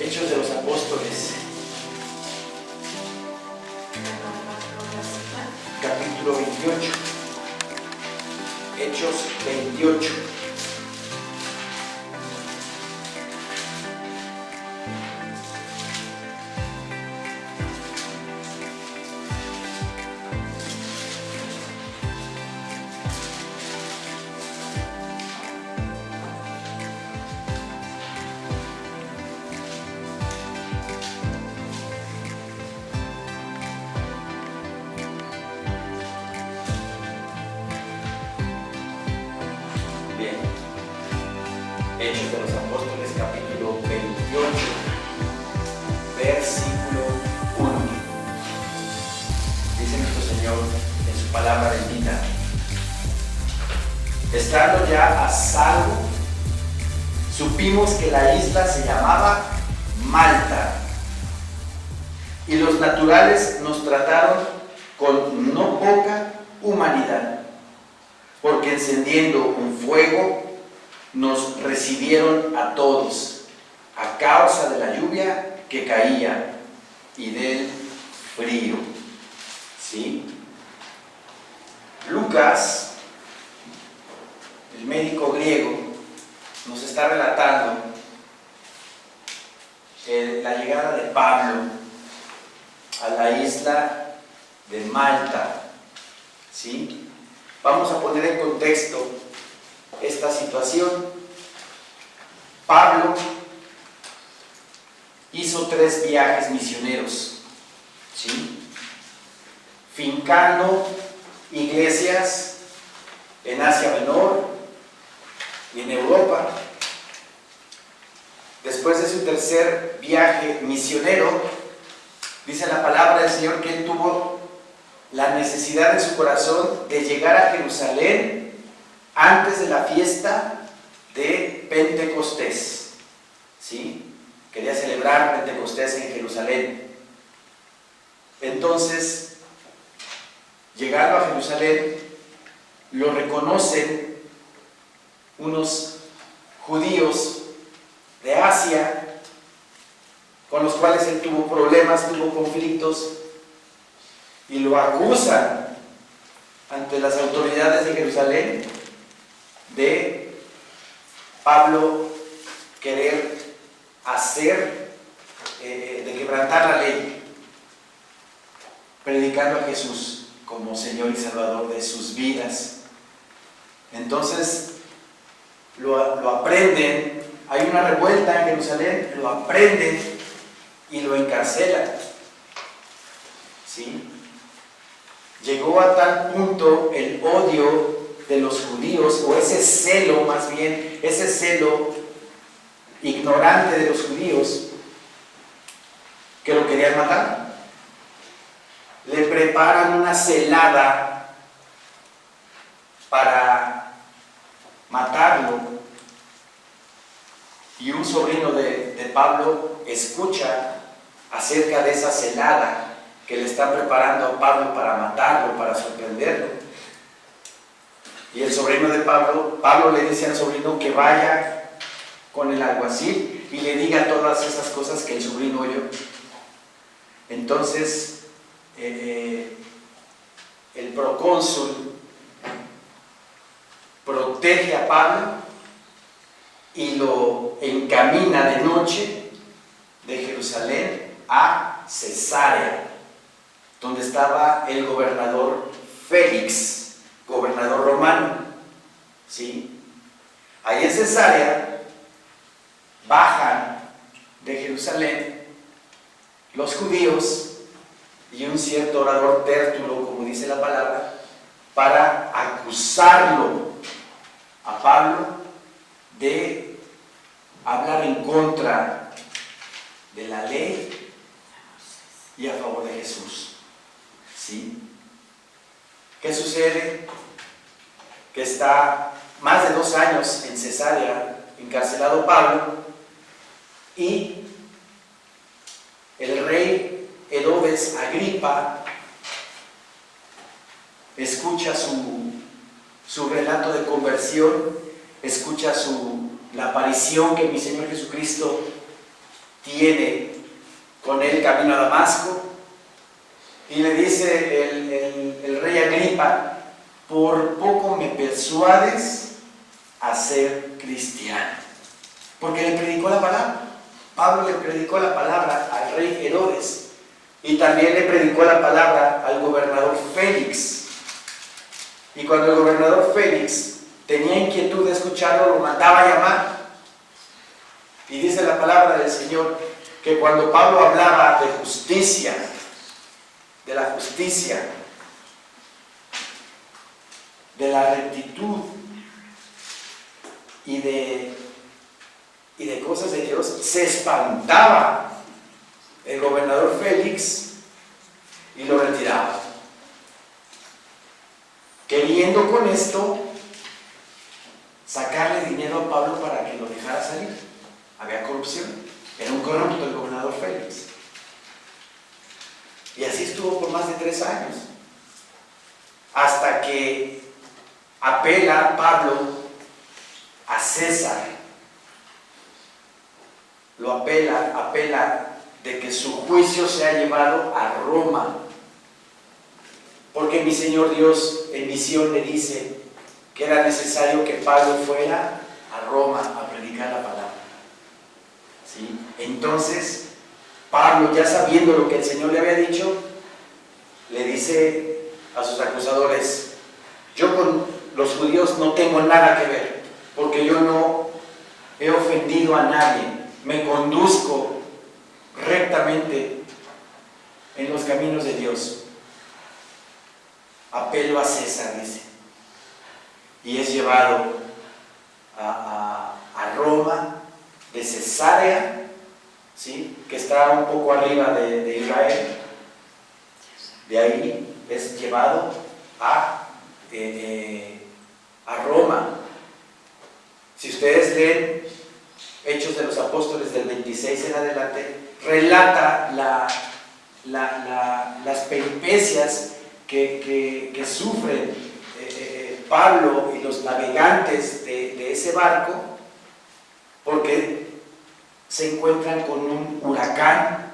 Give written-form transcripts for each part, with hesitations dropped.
Hechos de los Apóstoles, capítulo 28. Hechos 28. Hechos de los Apóstoles, capítulo 28, versículo 1. Dice nuestro Señor en su palabra bendita: estando ya a salvo, supimos que la isla se llamaba Malta, y los naturales nos trataron con no poca humanidad, porque encendiendo un fuego nos recibieron a todos, a causa de la lluvia que caía y del frío. ¿Sí? Lucas, el médico griego, nos está relatando la llegada de Pablo a la isla de Malta. ¿Sí? Vamos a poner en contexto esta situación. Pablo hizo 3 viajes misioneros, ¿sí? Fincando iglesias en Asia Menor y en Europa. Después de su tercer viaje misionero, dice la palabra del Señor que él tuvo la necesidad en su corazón de llegar a Jerusalén antes de la fiesta de Pentecostés. ¿Sí? Quería celebrar Pentecostés en Jerusalén. Entonces, llegando a Jerusalén, lo reconocen unos judíos de Asia, con los cuales él tuvo problemas, tuvo conflictos, y lo acusan ante las autoridades de Jerusalén de Pablo querer de quebrantar la ley, predicando a Jesús como Señor y Salvador de sus vidas. Entonces lo aprenden, hay una revuelta en Jerusalén, lo aprenden y lo encarcelan. ¿Sí? Llegó a tal punto el odio de los judíos, o ese celo, más bien, ese celo ignorante de los judíos, que lo querían matar. Le preparan una celada para matarlo, y un sobrino de Pablo escucha acerca de esa celada que le están preparando a Pablo para matarlo, para sorprenderlo. Y el sobrino de Pablo le dice al sobrino que vaya con el alguacil y le diga todas esas cosas que el sobrino oyó. Entonces, el procónsul protege a Pablo y lo encamina de noche de Jerusalén a Cesarea, donde estaba el gobernador Félix, gobernador romano. ¿Sí? Ahí en Cesarea bajan de Jerusalén los judíos y un cierto orador Tértulo, como dice la palabra, para acusarlo a Pablo de hablar en contra de la ley y a favor de Jesús. ¿Sí? ¿Qué sucede? Que está más de 2 años en Cesarea encarcelado Pablo, y el rey Herodes Agripa escucha su relato de conversión, escucha la aparición que mi Señor Jesucristo tiene con él camino a Damasco, y le dice el rey Agripa: por poco me persuades a ser cristiano. Porque le predicó la palabra. Pablo le predicó la palabra al rey Herodes, y también le predicó la palabra al gobernador Félix. Y cuando el gobernador Félix tenía inquietud de escucharlo, lo mandaba a llamar. Y dice la palabra del Señor que cuando Pablo hablaba de justicia, de la justicia, de la rectitud y de cosas de Dios, se espantaba el gobernador Félix y lo retiraba, queriendo con esto sacarle dinero a Pablo para que lo dejara salir. Había corrupción, era un corrupto el gobernador Félix. Y así estuvo por más de 3 años, hasta que apela Pablo a César. Lo apela de que su juicio sea llevado a Roma, porque mi Señor Dios en visión le dice que era necesario que Pablo fuera a Roma a predicar la palabra. ¿Sí? Entonces Pablo, ya sabiendo lo que el Señor le había dicho, le dice a sus acusadores: yo con los judíos no tengo nada que ver, porque yo no he ofendido a nadie, me conduzco rectamente en los caminos de Dios. Apelo a César, dice, y es llevado a Roma, de Cesarea, ¿sí?, que está un poco arriba de Israel. De ahí es llevado a Roma. Si ustedes leen Hechos de los Apóstoles del 26 en adelante, relata las peripecias que sufren Pablo y los navegantes de ese barco, porque se encuentran con un huracán,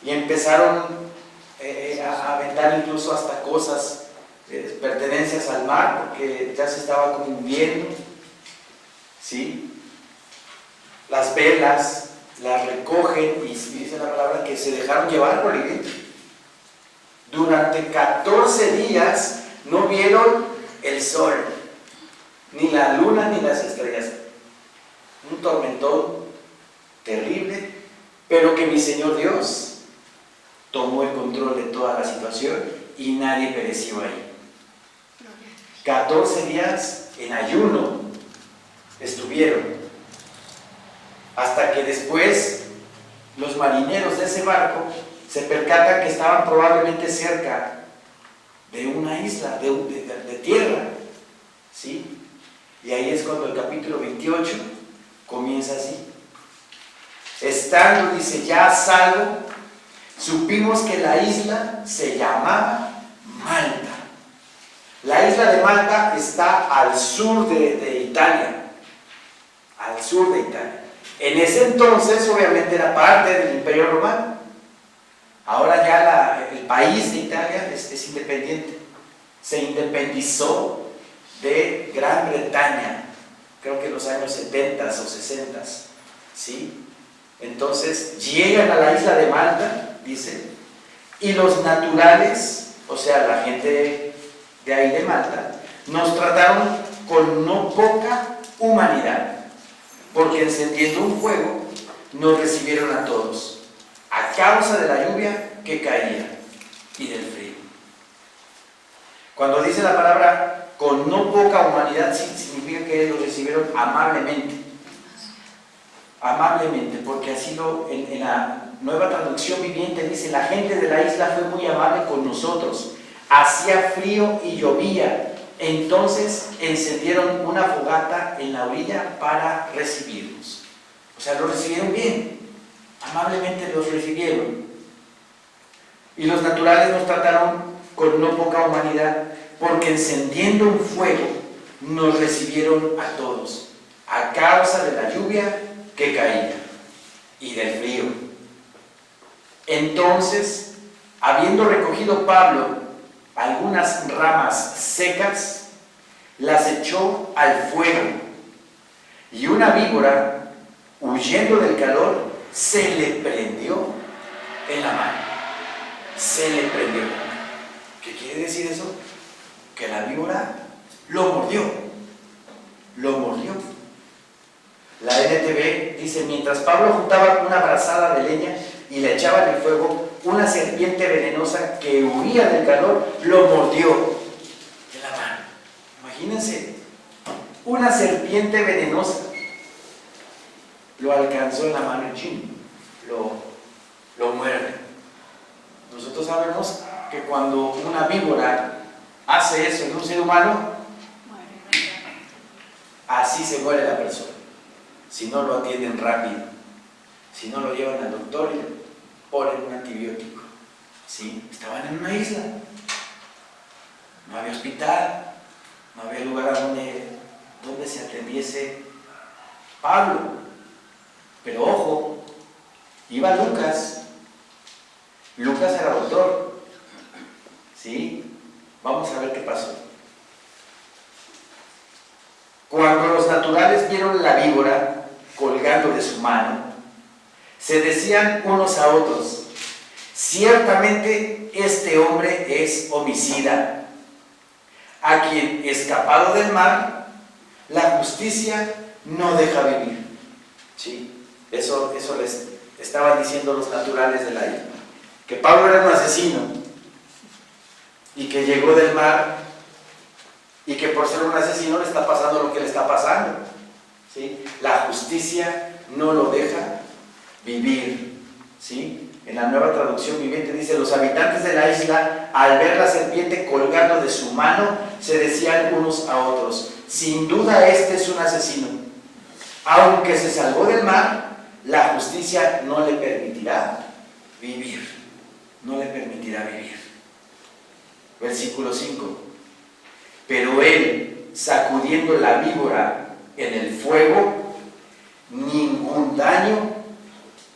y empezaron a aventar incluso hasta cosas, pertenencias al mar, porque ya se estaba como hundiendo, ¿sí? Las velas las recogen, y dice la palabra que se dejaron llevar por el viento. Durante 14 días no vieron el sol, ni la luna, ni las estrellas. Un tormentón terrible, pero que mi Señor Dios tomó el control de toda la situación y nadie pereció ahí. 14 días en ayuno estuvieron, hasta que después los marineros de ese barco se percatan que estaban probablemente cerca de una isla, de tierra, ¿sí? Y ahí es cuando el capítulo 28 comienza así. Estando, dice, ya a salvo, supimos que la isla se llamaba Malta. La isla de Malta está al sur de Italia, al sur de Italia. En ese entonces, obviamente, era parte del Imperio Romano. Ahora ya el país de Italia es independiente. Se independizó de Gran Bretaña, creo que en los años 70 o 60, ¿sí? Entonces llegan a la isla de Malta, dice, y los naturales, o sea, la gente de ahí de Malta, nos trataron con no poca humanidad, porque encendiendo un fuego nos recibieron a todos, a causa de la lluvia que caía y del frío. Cuando dice la palabra con no poca humanidad, significa que los recibieron amablemente. Amablemente, porque así en la Nueva Traducción Viviente dice: la gente de la isla fue muy amable con nosotros, hacía frío y llovía, entonces encendieron una fogata en la orilla para recibirnos. O sea, los recibieron bien, amablemente los recibieron. Y los naturales nos trataron con no poca humanidad, porque encendiendo un fuego nos recibieron a todos, a causa de la lluvia que caía y del frío. Entonces, habiendo recogido Pablo algunas ramas secas, las echó al fuego, y una víbora, huyendo del calor, se le prendió en la mano. Se le prendió. ¿Qué quiere decir eso? Que la víbora lo mordió. Lo mordió. La NTV dice: mientras Pablo juntaba una brazada de leña y la echaba en el fuego, una serpiente venenosa que huía del calor lo mordió en la mano. Imagínense, una serpiente venenosa lo alcanzó en la mano y chin, lo muerde. Nosotros sabemos que cuando una víbora hace eso en un ser humano, así se muere la persona. Si no lo atienden rápido, si no lo llevan al doctor y le ponen un antibiótico. ¿Sí? Estaban en una isla, no había hospital, no había lugar donde se atendiese Pablo. Pero ojo, iba Lucas. Lucas era doctor. ¿Sí? Vamos a ver qué pasó. Cuando los naturales vieron la víbora colgando de su mano, se decían unos a otros: ciertamente este hombre es homicida, a quien, escapado del mar, la justicia no deja vivir. ¿Sí? Eso les estaban diciendo los naturales de la isla, que Pablo era un asesino y que llegó del mar y que por ser un asesino le está pasando lo que le está pasando. ¿Sí? La justicia no lo deja vivir. ¿Sí? En la Nueva Traducción Viviente dice: los habitantes de la isla, al ver la serpiente colgando de su mano, se decían unos a otros: sin duda este es un asesino. Aunque se salvó del mar, la justicia no le permitirá vivir. No le permitirá vivir. Versículo 5. Pero él, sacudiendo la víbora en el fuego, ningún daño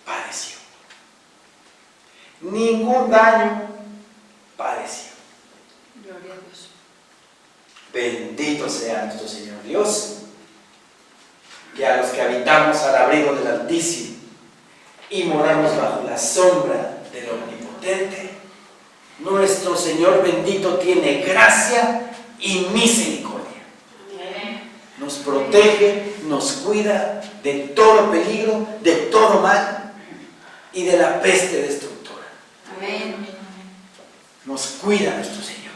padeció. Ningún daño padeció. Gloria a Dios. Bendito sea nuestro Señor Dios, que a los que habitamos al abrigo del Altísimo y moramos bajo la sombra del Omnipotente, nuestro Señor bendito tiene gracia y misericordia. Nos protege, nos cuida de todo peligro, de todo mal y de la peste destructora. Amén. Nos cuida nuestro Señor.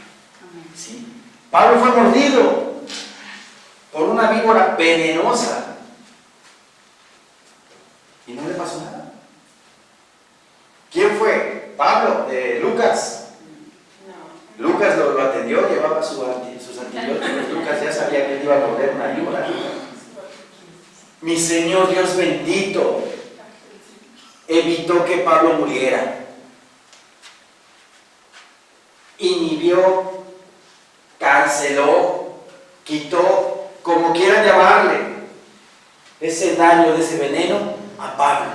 ¿Sí? Pablo fue mordido por una víbora venenosa y no le pasó nada. ¿Quién fue? Pablo, Lucas. Lucas lo atendió, llevaba sus antibióticos. Lucas ya sabía que él iba a morder una víbora. Mi Señor Dios bendito evitó que Pablo muriera. Inhibió, canceló, quitó, como quieran llamarle, ese daño de ese veneno a Pablo.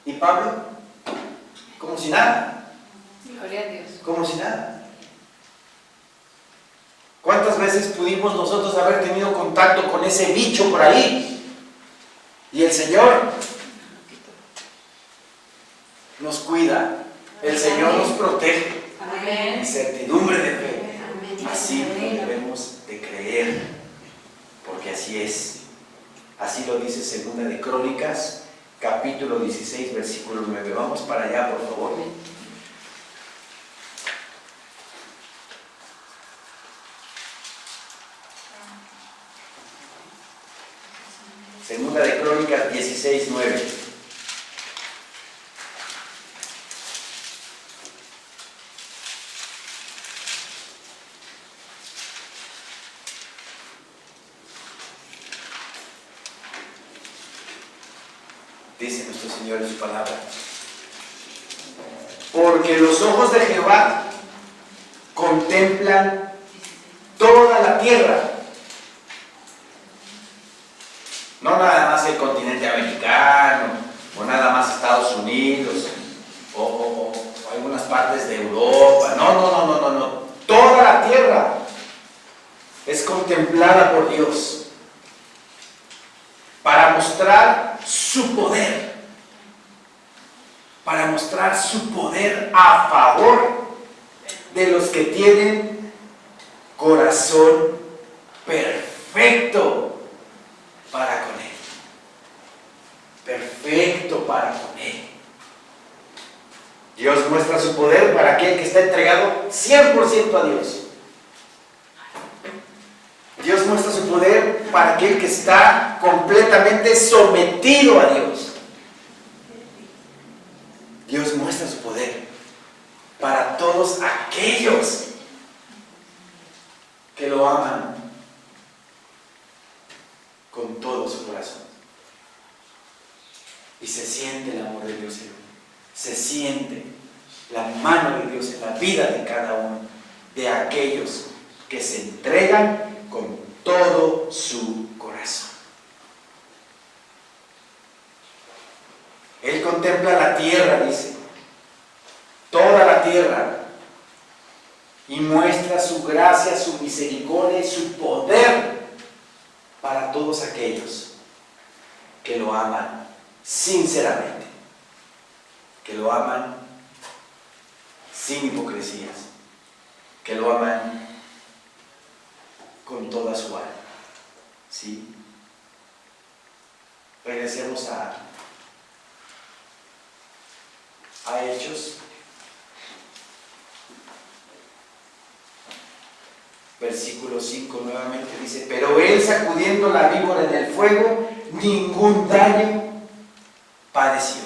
Y Pablo, como si nada. Gloria a Dios. Como si nada. ¿Cuántas veces pudimos nosotros haber tenido contacto con ese bicho por ahí? Y el Señor nos cuida, el Señor nos protege. Amén. Incertidumbre de fe. Así debemos de creer, porque así es. Así lo dice Segunda de Crónicas, capítulo 16, versículo 9. Vamos para allá, por favor. Segunda de Crónicas 16, 9. Dice nuestro Señor en su palabra: porque los ojos de Jehová contemplan toda la tierra partes de Europa. No. Toda la tierra es contemplada por Dios para mostrar su poder. Para mostrar su poder a favor de los que tienen corazón perfecto para con Él. Perfecto para con Él. Dios muestra su poder para aquel que está entregado 100% a Dios. Dios muestra su poder para aquel que está completamente sometido a Dios. Dios muestra su poder para todos aquellos que lo aman con todo su corazón. Y se siente el amor de Dios en uno. Se siente la mano de Dios en la vida de cada uno de aquellos que se entregan con todo su corazón. Él contempla la tierra, dice, toda la tierra, y muestra su gracia, su misericordia y su poder para todos aquellos que lo aman sinceramente, que lo aman sin hipocresías, que lo aman con toda su alma. ¿Sí? Regresemos a Hechos, versículo 5 nuevamente dice: pero él, sacudiendo la víbora en el fuego, ningún daño padeció.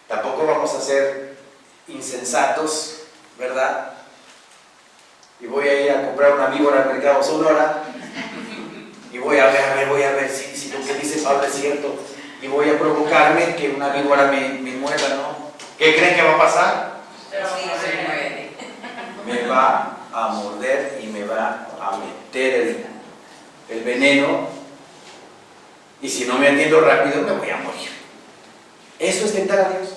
Tampoco vamos a ser insensatos, ¿verdad? Y voy a ir a comprar una víbora al mercado Sonora y voy a ver si lo que dice Pablo es cierto, y voy a provocarme que una víbora me muerda, ¿no? ¿Qué creen que va a pasar? Me va a morder y me va a meter el veneno, y si no me atiendo rápido me voy a morir. Eso es tentar a Dios.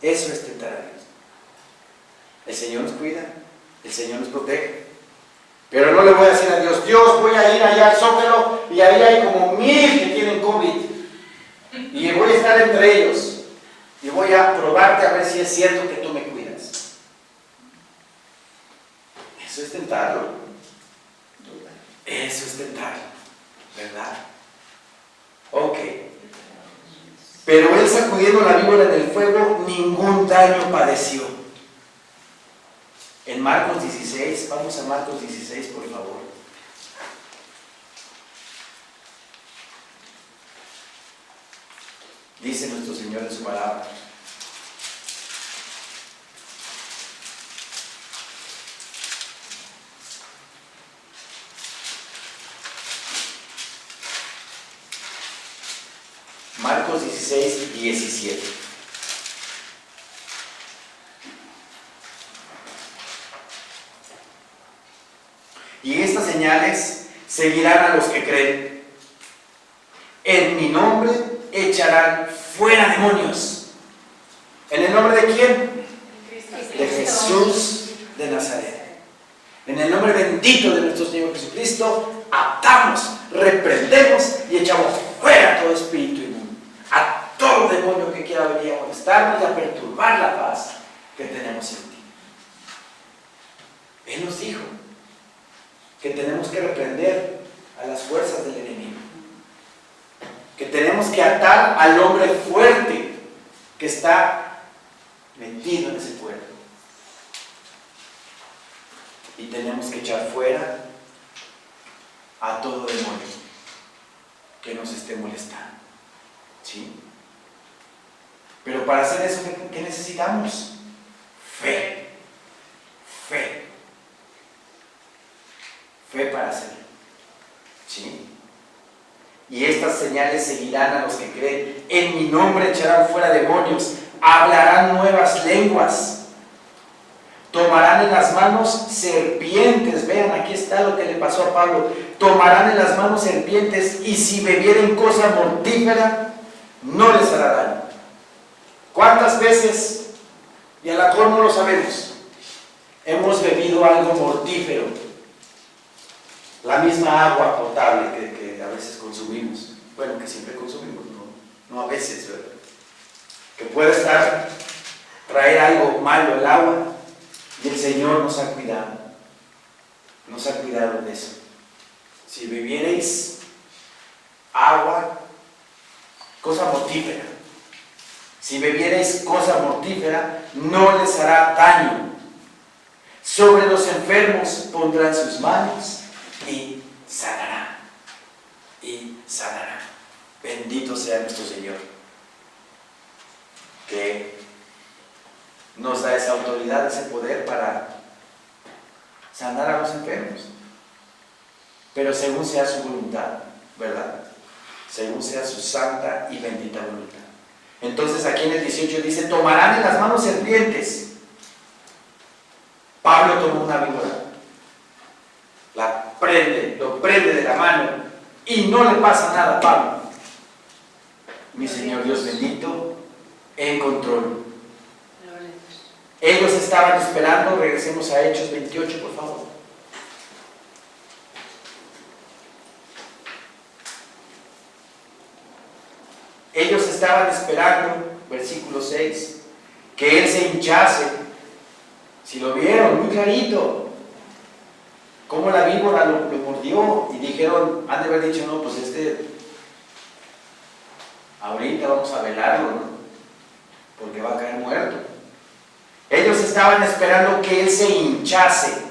Eso es tentar a Dios. El Señor nos cuida, el Señor nos protege, pero no le voy a decir a Dios: Dios, voy a ir allá al Zócalo y ahí hay como 1000 que tienen COVID y voy a estar entre ellos y voy a probarte a ver si es cierto que tú me cuidas. Eso es tentarlo. Eso es tentarlo, ¿verdad? Ok. Pero él, sacudiendo la víbora en el fuego, ningún daño padeció. En Marcos 16, vamos a Marcos 16, por favor. Dice nuestro Señor en su palabra: Marcos 16, 17. Y estas señales seguirán a los que creen. En mi nombre echarán fuera demonios. ¿En el nombre de quién? De Jesús de Nazaret. En el nombre bendito de nuestro Señor Jesucristo, atamos, reprendemos y echamos fuera todo espíritu inmundo, a todo demonio que quiera venir a molestarnos y a perturbar la paz que tenemos en ti. Él nos dijo que tenemos que reprender a las fuerzas del enemigo, que tenemos que atar al hombre fuerte que está metido en ese cuerpo, y tenemos que echar fuera a todo demonio que nos esté molestando. ¿Sí? Pero para hacer eso, ¿qué necesitamos? Fe. Fe para hacerlo. ¿Sí? Y estas señales seguirán a los que creen. En mi nombre echarán fuera demonios, hablarán nuevas lenguas, tomarán en las manos serpientes. Vean, aquí está lo que le pasó a Pablo. Tomarán en las manos serpientes, y si bebieren cosa mortífera, no les hará daño. ¿Cuántas veces, y a lo mejor no lo sabemos, hemos bebido algo mortífero? La misma agua potable que a veces consumimos. Bueno, que siempre consumimos, no a veces, ¿verdad? Que puede traer algo malo el agua, y el Señor nos ha cuidado. Nos ha cuidado de eso. Si bebierais agua, cosa mortífera, si bebierais cosa mortífera, no les hará daño. Sobre los enfermos pondrán sus manos y sanarán. Y sanarán. Bendito sea nuestro Señor, que nos da esa autoridad, ese poder para sanar a los enfermos. Pero según sea su voluntad, ¿verdad? Según sea su santa y bendita voluntad. Entonces aquí en el 18 dice, tomarán en las manos serpientes. Pablo tomó una víbora, lo prende de la mano y no le pasa nada a Pablo. Mi Señor Dios bendito, en control. Ellos estaban esperando, regresemos a Hechos 28, por favor. Ellos estaban esperando, versículo 6, que él se hinchase. Si lo vieron, muy clarito, cómo la víbora lo mordió, y dijeron, han de haber dicho, no, pues ahorita vamos a velarlo, ¿no? Porque va a caer muerto. Ellos estaban esperando que él se hinchase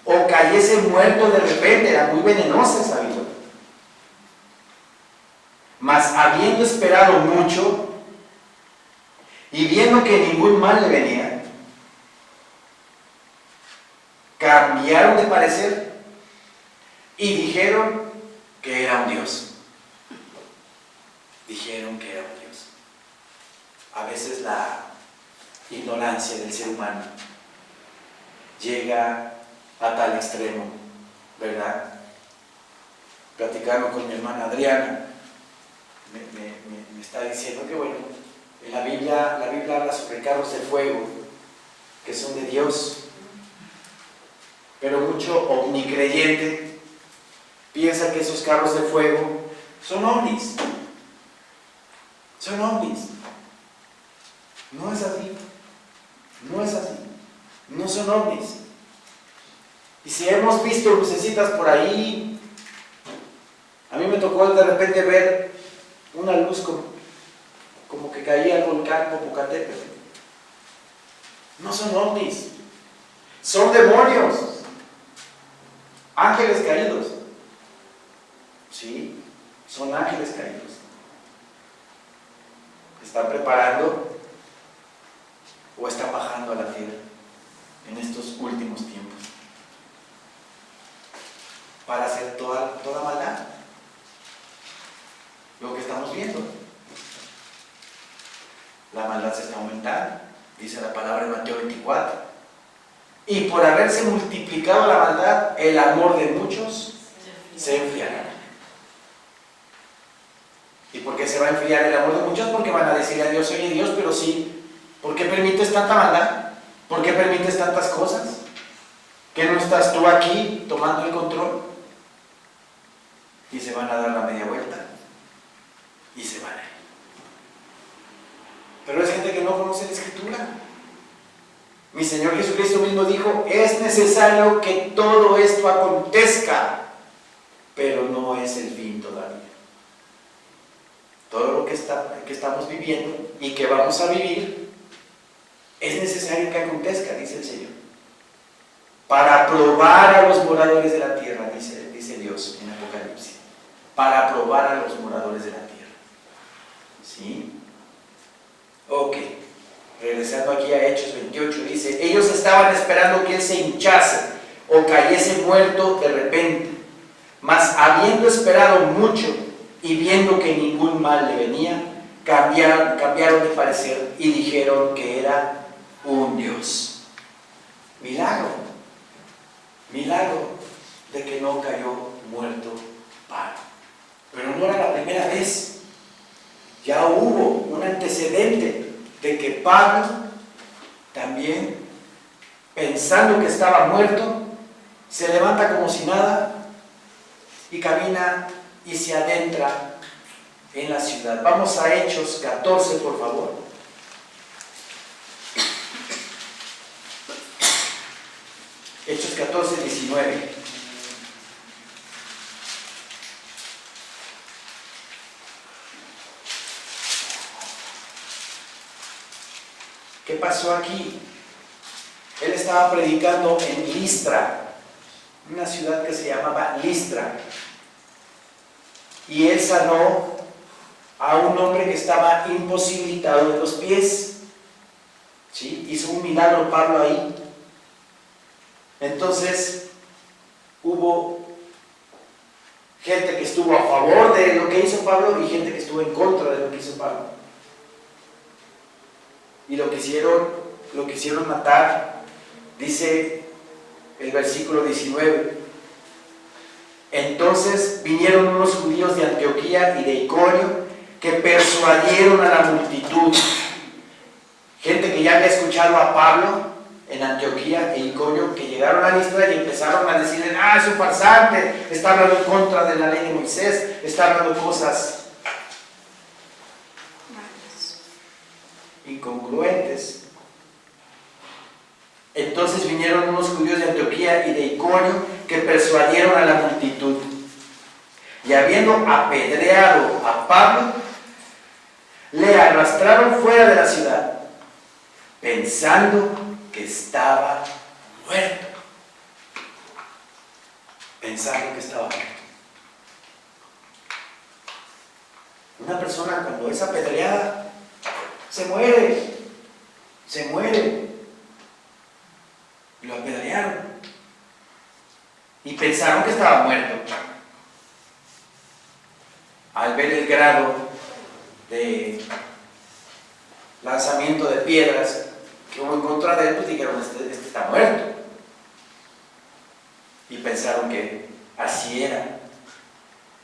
o cayese muerto de repente. Era muy venenosa esa víbora. Mas habiendo esperado mucho y viendo que ningún mal le venía, cambiaron de parecer y dijeron que era un Dios. Dijeron que era un Dios. A veces la ignorancia del ser humano llega a tal extremo, ¿verdad? Platicando con mi hermana Adriana, me está diciendo que bueno, en la Biblia habla sobre carros de fuego que son de Dios, pero mucho omnicreyente piensa que esos carros de fuego son ovnis. Son ovnis. No es así. No es así. No son ovnis. Y si hemos visto lucecitas por ahí, a mí me tocó de repente ver una luz como que caía al volcán Popocatépetl. No son ovnis. Son demonios. Ángeles caídos. Sí, son ángeles caídos. Están preparando o están bajando a la tierra en estos últimos tiempos para hacer toda maldad. Lo que estamos viendo, la maldad se está aumentando, dice la palabra en Mateo 24, y por haberse multiplicado la maldad, el amor de muchos se enfriará. ¿Y por qué se va a enfriar el amor de muchos? Porque van a decirle a Dios, oye Dios, pero sí, ¿por qué permites tanta maldad? ¿Por qué permites tantas cosas? ¿Que no estás tú aquí tomando el control? Y se van a dar la media vuelta y se van a ir. Pero es gente que no conoce la Escritura. Mi Señor Jesucristo mismo dijo, es necesario que todo esto acontezca, pero no es el fin todavía. Todo lo que estamos viviendo y que vamos a vivir es necesario que acontezca, dice el Señor, para probar a los moradores de la tierra, dice Dios en Apocalipsis, para probar a los moradores de la tierra. ¿Sí? Ok, regresando aquí a Hechos 28, dice, ellos estaban esperando que él se hinchase o cayese muerto de repente, mas habiendo esperado mucho y viendo que ningún mal le venía, cambiaron de parecer y dijeron que era un Dios. Milagro de que no cayó muerto Pablo. Pero no era la primera vez. Ya hubo un antecedente de que Pablo también, pensando que estaba muerto, se levanta como si nada y camina y se adentra en la ciudad. Vamos a Hechos 14, por favor. Hechos 14, 19. ¿Qué pasó aquí? Él estaba predicando en Listra, una ciudad que se llamaba Listra, y él sanó a un hombre que estaba imposibilitado de los pies. ¿Sí? Hizo un milagro Pablo ahí. Entonces hubo gente que estuvo a favor de lo que hizo Pablo y gente que estuvo en contra de lo que hizo Pablo. Y lo quisieron matar. Dice el versículo 19: entonces vinieron unos judíos de Antioquía y de Iconio que persuadieron a la multitud. Gente que ya había escuchado a Pablo en Antioquía e Iconio, que llegaron a Listra y empezaron a decirle: es un farsante, está hablando en contra de la ley de Moisés, está hablando cosas incongruentes. Entonces vinieron unos judíos de Antioquía y de Iconio que persuadieron a la multitud, y habiendo apedreado a Pablo, le arrastraron fuera de la ciudad, pensando que estaba muerto. Pensando que estaba muerto. Una persona cuando es apedreada se muere. Se muere. Lo apedrearon y pensaron que estaba muerto. Al ver el grado de lanzamiento de piedras que hubo en contra de él, pues dijeron: este está muerto. Y pensaron que así era.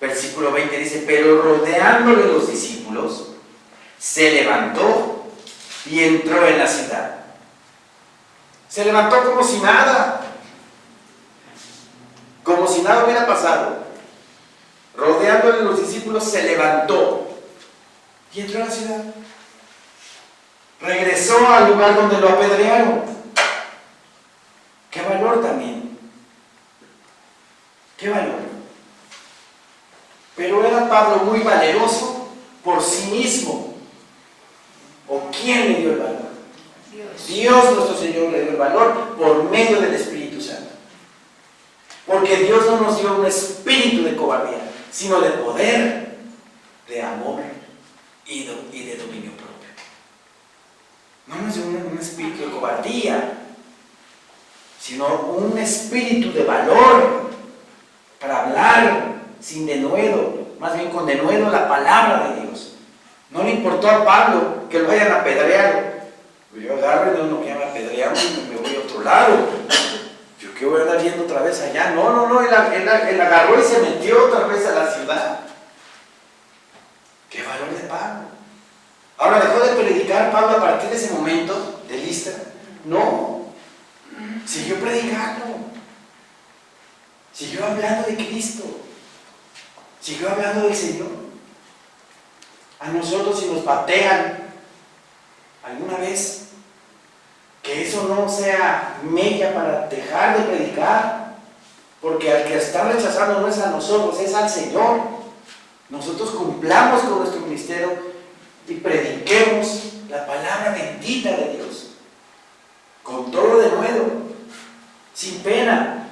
Versículo 20 dice: pero rodeándole los discípulos, se levantó y entró en la ciudad. Se levantó como si nada hubiera pasado. Rodeándole los discípulos, se levantó y entró a la ciudad. Regresó al lugar donde lo apedrearon. Qué valor también. Qué valor. Pero era Pablo muy valeroso por sí mismo. ¿O quién le dio el valor? Dios nuestro Señor le dio el valor por medio del Espíritu Santo. Porque Dios no nos dio un espíritu de cobardía, sino de poder, de amor y de dominio propio. No nos dio un espíritu de cobardía, sino un espíritu de valor para hablar sin denuedo, más bien con denuedo la palabra de Dios. No le importó a Pablo que lo hayan apedreado. Yo agarro y no que me apedrearon y me voy a otro lado. Yo qué voy a andar yendo otra vez allá. No, él agarró y se metió otra vez a la ciudad. Qué valor de Pablo. Ahora, ¿dejó de predicar Pablo a partir de ese momento de Listra? No. Siguió predicando. Siguió hablando de Cristo. Siguió hablando del Señor. A nosotros, si nos batean alguna vez, que eso no sea mella para dejar de predicar, porque al que está rechazando no es a nosotros, es al Señor. Nosotros cumplamos con nuestro ministerio y prediquemos la palabra bendita de Dios, con todo denuedo, sin pena,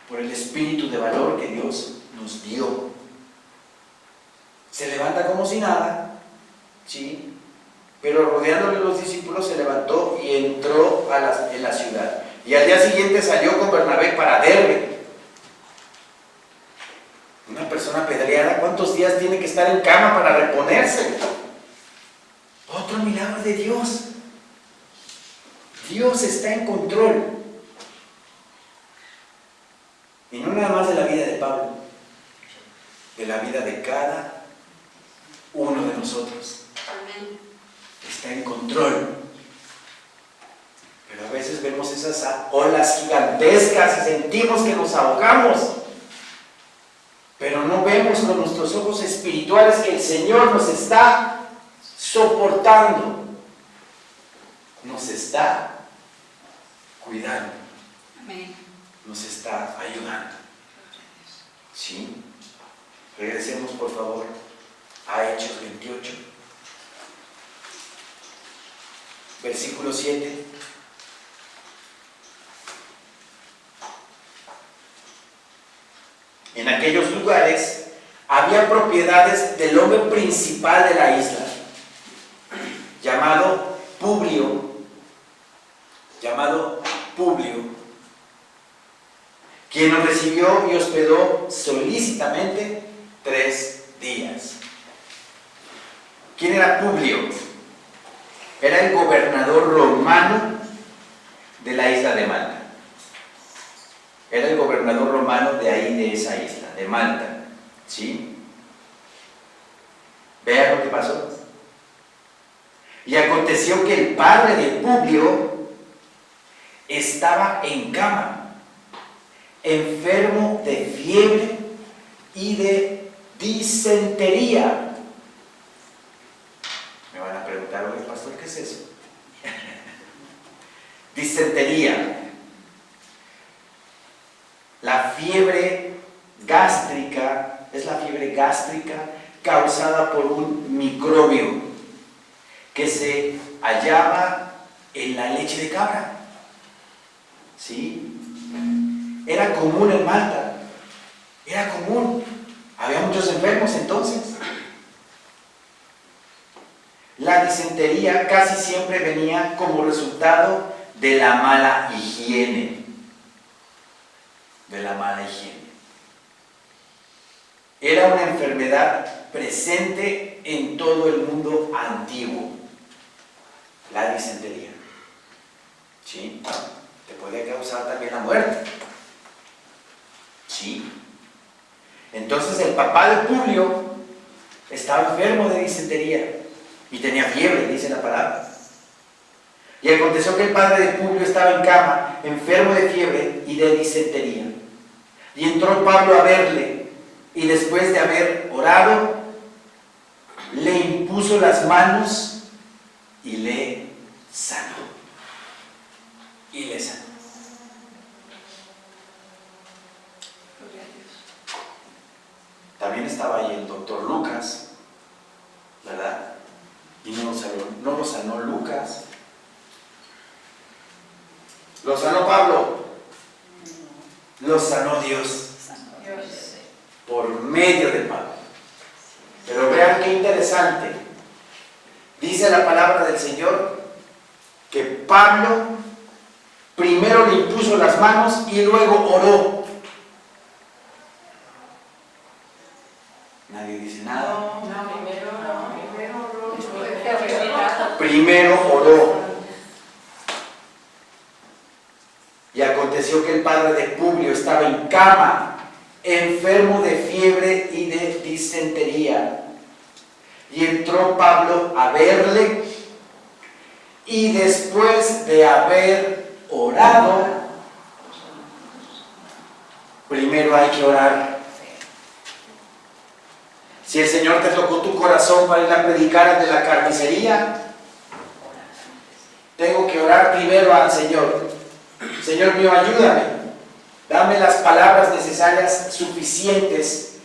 por el espíritu de valor que Dios nos dio. Se levanta como si nada, ¿sí? Pero rodeándole los discípulos se levantó y entró en la ciudad. Y al día siguiente salió con Bernabé para Derbe. Una persona apedreada, ¿cuántos días tiene que estar en cama para reponerse? Otro milagro de Dios. Dios está en control. Y no nada más de la vida de Pablo, de la vida de cada uno de con nosotros. Amén. Está en control. Pero a veces vemos esas olas gigantescas y sentimos que nos ahogamos. Pero no vemos con nuestros ojos espirituales que el Señor nos está soportando. Nos está cuidando. Amén. Nos está ayudando. ¿Sí? Regresemos por favor a Hechos 28. Versículo 7. En aquellos lugares había propiedades del hombre principal de la isla, llamado Publio, quien nos recibió y hospedó solícitamente 3 días. ¿Quién era Publio? Era el gobernador romano de la isla de Malta. Era el gobernador romano de ahí, de esa isla, de Malta. ¿Sí? Vean lo que pasó. Y aconteció que el padre de Publio estaba en cama, enfermo de fiebre y de disentería. Me van a preguntar, oye, pastor, ¿qué es eso? Disentería. La fiebre gástrica es la fiebre gástrica causada por un microbio que se hallaba en la leche de cabra. ¿Sí? Era común en Malta. Era común. Había muchos enfermos entonces. La disentería casi siempre venía como resultado de la mala higiene. Era una enfermedad presente en todo el mundo antiguo. La disentería. ¿Sí? Te puede causar también la muerte. ¿Sí? Entonces el papá de Publio estaba enfermo de disentería y tenía fiebre, dice la palabra. Y aconteció que el padre de Publio estaba en cama, enfermo de fiebre y de disentería. Y entró Pablo a verle, y después de haber orado, le impuso las manos y le sanó. Gloria a Dios. También estaba ahí el doctor Lucas, ¿verdad? Y no lo sanó Lucas. ¿Lo sanó Pablo? Lo sanó Dios Dios. por medio de Pablo. Pero vean qué interesante. Dice la palabra del Señor que Pablo primero le impuso las manos y luego oró. Nadie dice nada. Primero oró. Y aconteció que el padre de Publio estaba en cama, enfermo de fiebre y de disentería. Y entró Pablo a verle, y después de haber orado, primero hay que orar. Si el Señor te tocó tu corazón para ir a predicar de la carnicería, tengo que orar primero al Señor. Señor mío, ayúdame. Dame las palabras necesarias, suficientes,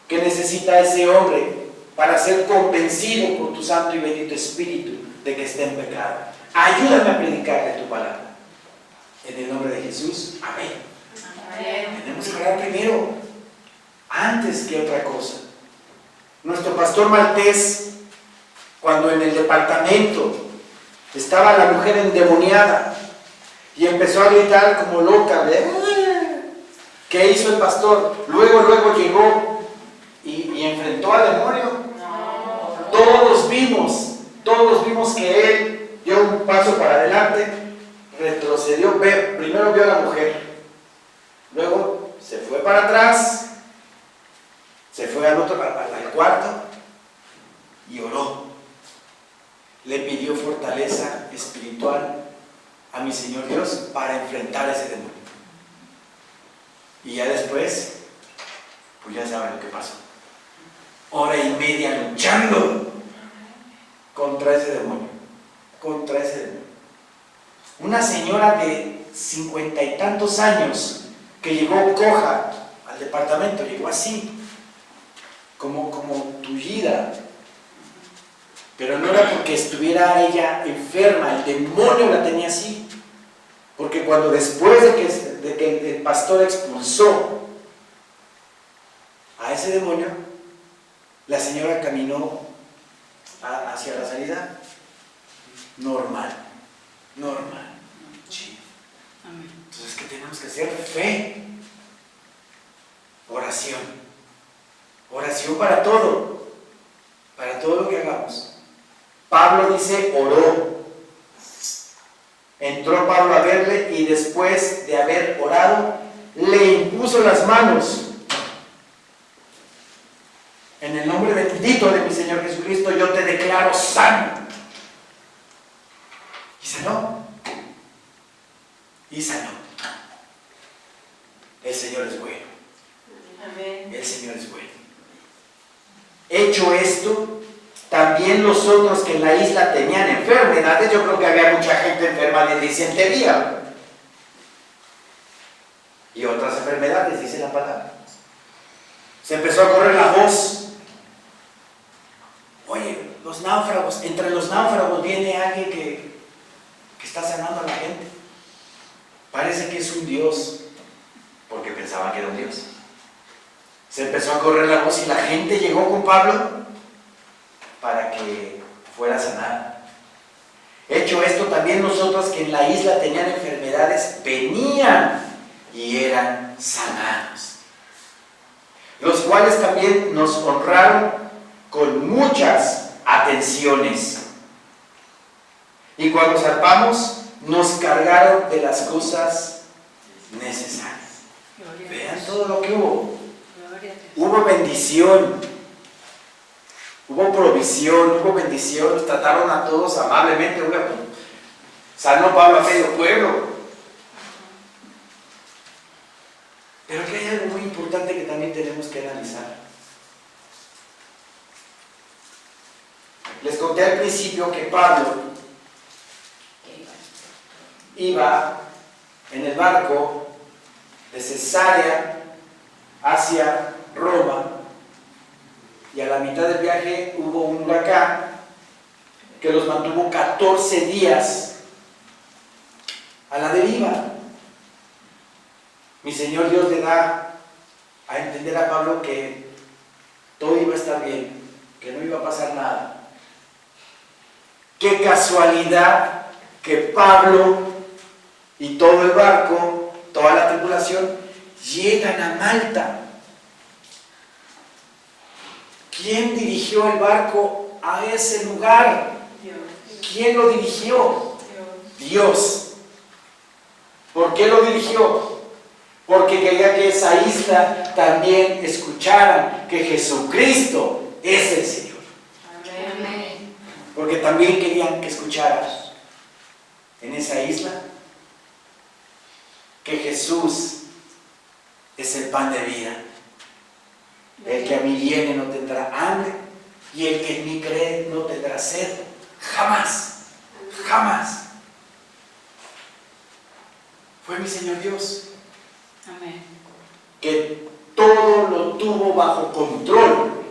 que necesita ese hombre para ser convencido por tu Santo y bendito Espíritu de que está en pecado. Ayúdame a predicarle tu palabra. En el nombre de Jesús, amén. Amén. Tenemos que orar primero, antes que otra cosa. Nuestro pastor Maltés, cuando en el departamento estaba la mujer endemoniada y empezó a gritar como loca, ¿qué hizo el pastor? Luego llegó y enfrentó al demonio. Todos vimos que él dio un paso para adelante, retrocedió, primero vio a la mujer, luego se fue para atrás, se fue al cuarto, y oró. Le pidió fortaleza espiritual a mi Señor Dios para enfrentar ese demonio. Y ya después, pues ya saben lo que pasó. Hora y media luchando contra ese demonio. Contra ese demonio. Una señora de 50 y tantos años que llegó coja al departamento, llegó así, como tullida. Pero no era porque estuviera ella enferma, el demonio la tenía así. Porque cuando después de que el pastor expulsó a ese demonio, la señora caminó hacia la sanidad. Normal. Sí. Entonces, ¿qué tenemos que hacer? Fe. Oración. Oración para todo. Para todo lo que hagamos. Pablo dice, oró. Entró Pablo a verle y después de haber orado, le impuso las manos. En el nombre bendito de mi Señor Jesucristo, yo te declaro sano. Y sanó. Y sanó. El Señor es bueno. Amén. El Señor es bueno. Hecho esto, también los otros que en la isla tenían enfermedades, yo creo que había mucha gente enferma de disentería y otras enfermedades, dice la palabra. Se empezó a correr la voz. Oye, los náufragos, entre los náufragos viene alguien que está sanando a la gente. Parece que es un Dios, porque pensaban que era un Dios. Se empezó a correr la voz y la gente llegó con Pablo para que fuera sanada. Hecho esto, también nosotros que en la isla tenían enfermedades, venían y eran sanados. Los cuales también nos honraron con muchas atenciones. Y cuando zarpamos, nos cargaron de las cosas necesarias. Vean todo lo que hubo. Hubo bendición, hubo provisión, hubo bendición. Nos trataron a todos amablemente. Sanó Pablo a medio pueblo. Pero aquí hay algo muy importante que también tenemos que analizar. Les conté al principio que Pablo iba en el barco de Cesarea hacia Roma, y a la mitad del viaje hubo un huracán que los mantuvo 14 días a la deriva. Mi Señor Dios le da a entender a Pablo que todo iba a estar bien, que no iba a pasar nada. Qué casualidad que Pablo y todo el barco, toda la tripulación, llegan a Malta. ¿Quién dirigió el barco a ese lugar? ¿Quién lo dirigió? Dios. ¿Por qué lo dirigió? Porque quería que esa isla también escucharan que Jesucristo es el Señor. Amén. Porque también querían que escucharan en esa isla que Jesús es el pan de vida. El que a mí viene no tendrá hambre, y el que en mí cree no tendrá sed. Jamás, jamás. Fue mi Señor Dios Amén. que todo lo tuvo bajo control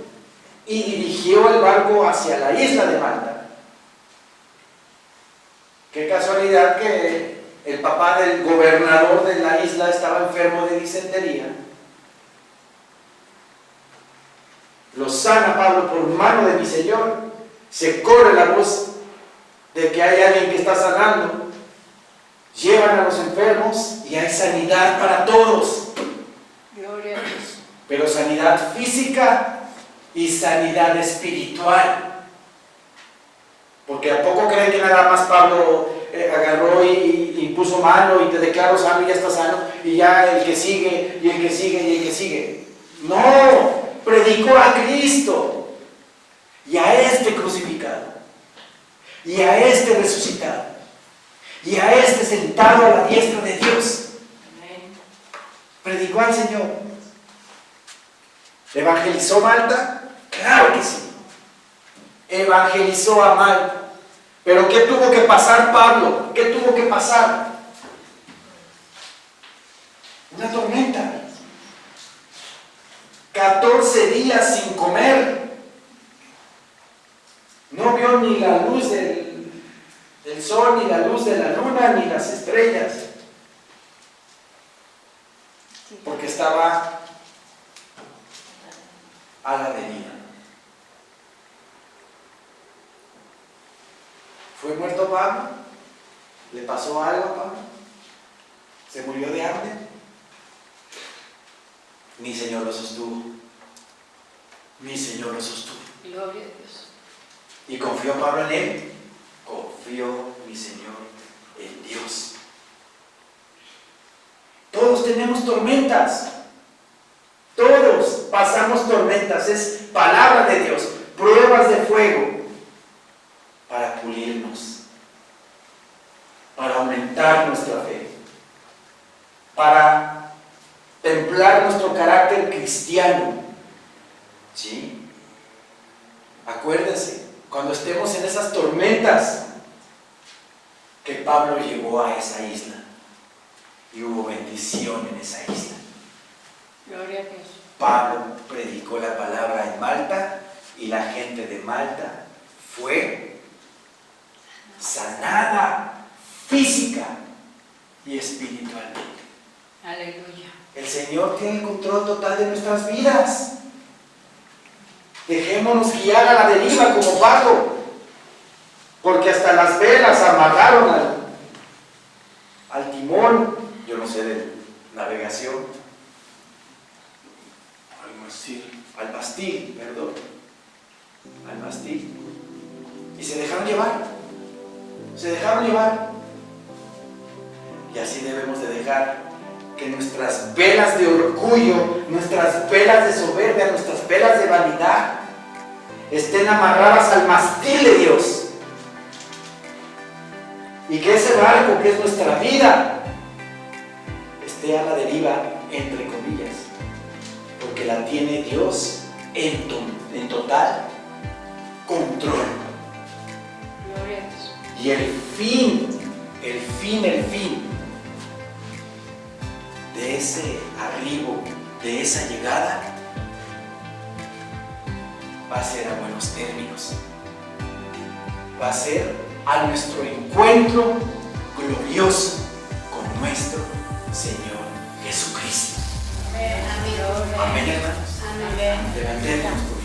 y dirigió el barco hacia la isla de Malta. Qué casualidad que el papá del gobernador de la isla estaba enfermo de disentería. Lo sana Pablo por mano de mi Señor. Se corre la voz de que hay alguien que está sanando. Llevan a los enfermos y hay sanidad para todos. Gloria a Dios. Pero sanidad física y sanidad espiritual. Porque ¿a poco creen que nada más Pablo agarró y puso mano y te declaró sano y ya está sano? Y ya el que sigue, y el que sigue, y el que sigue. No, predicó a Cristo. y a este crucificado, y a este resucitado, y a este sentado a la diestra de Dios. Amén. ¿Predicó al Señor? ¿Evangelizó Malta? Claro que sí. Evangelizó a Malta. Pero ¿qué tuvo que pasar Pablo? ¿Qué tuvo que pasar? Una tormenta. 14 días sin comer. No vio ni la luz del sol, ni la luz de la luna, ni las estrellas. Porque estaba a la deriva. ¿Fue muerto Pablo? ¿Le pasó algo a Pablo? ¿Se murió de hambre? Mi Señor lo sostuvo. Mi Señor lo sostuvo. Gloria a Dios. ¿Y confió Pablo en él? Confió mi Señor en Dios. Todos tenemos tormentas. Todos pasamos tormentas. Es palabra de Dios. Pruebas de fuego para pulirnos, para aumentar nuestra fe, para templar nuestro carácter cristiano. ¿Sí? Acuérdense, cuando estemos en esas tormentas, que Pablo llegó a esa isla y hubo bendición en esa isla. Gloria a Dios. Pablo predicó la palabra en Malta y la gente de Malta fue sanada física y espiritualmente. Aleluya. El Señor tiene el control total de nuestras vidas. Dejémonos guiar a la deriva como Pablo, porque hasta las velas amarraron al timón, yo no sé de navegación, al mastil, y se dejaron llevar. Y así debemos de dejar que nuestras velas de orgullo, nuestras velas de soberbia, nuestras velas de vanidad estén amarradas al mastil de Dios. Y que ese barco que es nuestra vida esté a la deriva, entre comillas, porque la tiene Dios en total control. Gloria a Dios. Y el fin de ese arribo, de esa llegada, va a ser a buenos términos. Va a ser a nuestro encuentro glorioso con nuestro Señor Jesucristo. Amén. Amén, hermanos. Amén. Levantemos, por